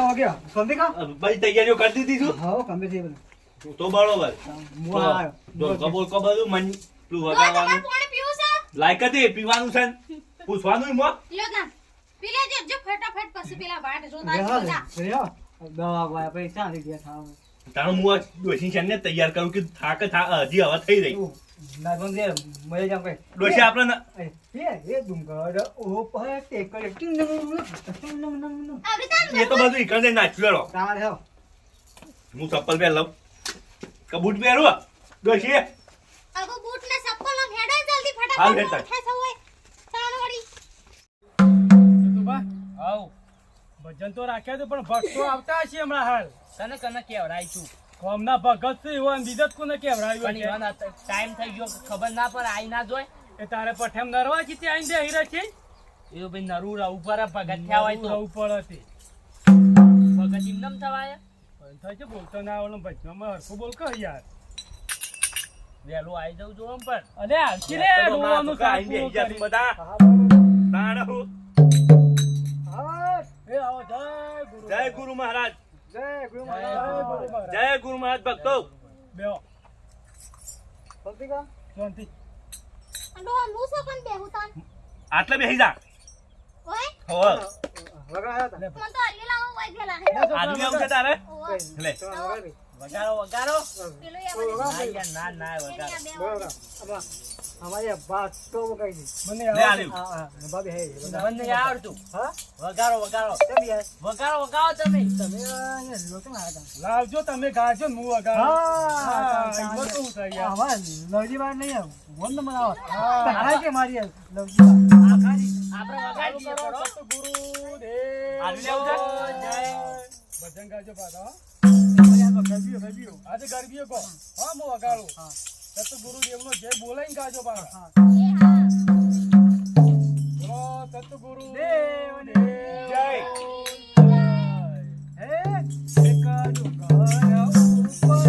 બધી તૈયારીઓ કરી દીધી છું. હા કમે છે બધું તો બરોબર. જો કબૂલ કબૂલ મન તું વગાડવાનું લાયક હતી પીવાનું છે પૂછવાનું મો પીલે જો ફટાફટ પછી પેલા વાટ જોતા દવા વાયા પૈસા લઈ ગયા થાવ તારું મું ડોશી છે ને તૈયાર કરું કે થાક હજી હવા થઈ રહી ના બંદે મરે જામ કઈ ડોશી આપણે એ દુંગર ઓ પર ટેકર એ તો બધું ઈકણ દે નાચ્યો તાર હો હું ચપ્પલ પહેર લઉં કે બૂટ પહેરું ડોશી અગો બૂટ ને ચપ્પલ લો હેડે જલ્દી હાલ ફટાફટ હેડતા. થાય સૌએ તાણવડી બા આવ ભજન તો રાખ્યા તો પણ ભક્તો આવતા હશે હમણાં હાલ તને કને કેવડાય છું કોમના ભગત છે એવો બીજો જ કોને કેવડાવ્યો પણ ઈવન ટાઈમ થઈ ગયો ખબર ના પડે આઈ ના જોય એ તારે પઠેમ નરવા છે ત્યાં આઈને હીરા છે એ ભાઈ નરું રહું પર ભગત થયા હોય તો રહું પડે છે ભગત ઇમનમ થવાય પણ થાય છે બોલતો ના આવડે ભજનમાં હરખું બોલ કર યાર વહેલું આવી જવું જો પણ અરે આખી રે ડોવાનું આઈને બેસી જા તું બધા તાણું એ આવો જય ગુરુ જય ગુરુ મહારાજ જય ગુરુ જય ગુરુ મહારાજ. જય ગુરુ મહારાજ ભક્તો બેહો સંતિકા શાંતિ અંડો મુસો પણ બેહુતાન આટલે બેસી જા ઓય હો વગાડ્યા હતા મન તો અલ્લેલા હોય ગેલા હે આદમી આવશે તારે ઓય લે વગાડો વગાડો પેલો એ ના યાર ના ના વગાડો બરાબર અમારે બાત તો વગાડી દી મને લે આવો આલ્યું હા બાબી હે મને નહીં આવડતું હા વગાડો વગાડો કેમ યાર વગાડો વગાડો તમે તમે અહીંયા લોકો ના હતા લાવજો તમે ગાજો ને હું વગાડો હા એમાં તો હું થાય યાર આવા લવજી બાર નહીં આવ વન નંબર આવ હા. તારા કે મારી લવજી બાર આપણે વગાડીએ કરો ગુરુ આલ્યું લેવું છે? ભજન ગાજો પાછા હો. ગરબીઓ આજે ગરબીઓ કહો હા હું વગાડું સત ગુરુદેવનો જય બોલાઈને ગાજો પાછા એ હા બોલો સત ગુરુ દેવને જય હે એક ડુંગર ઉપર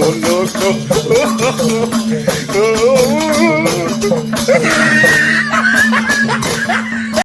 no, no, no.